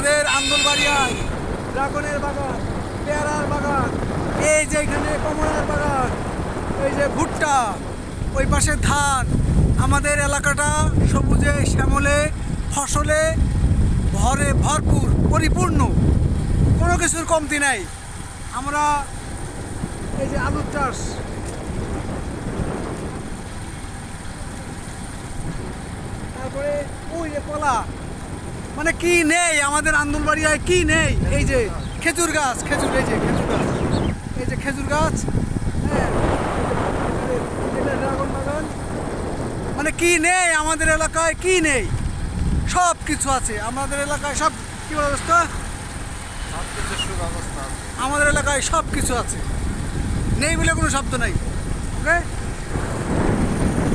আমাদের আন্দুলবাড়িয়ায় ড্রাগনের বাগান, পেয়ারার বাগান, এই যে এখানে কমলার বাগান, এই যে ভুট্টা, ওই পাশে ধান। আমাদের এলাকাটা সবুজে শ্যামলে ফসলে ভরপুর, পরিপূর্ণ, কোনো কিছুর কমতি নাই। আমরা এই যে আলুর চাষ, তারপরে ওই যে কলা, মানে কি নেই আমাদের আন্দুলবাড়িয়ায়, কি নেই? এই যে খেজুর গাছ, খেজুর, এই যে খেজুর গাছ, এই যে খেজুর গাছ, হ্যাঁ, এটা ড্রাগন বাগান। মানে কি নেই আমাদের এলাকায়? কি নেই? সব কিছু আছে আমাদের এলাকায়। সব কি ব্যবস্থা? আমাদের এলাকায় সব কিছু আছে, নেই বলে কোনো শব্দ নাই। ওকে।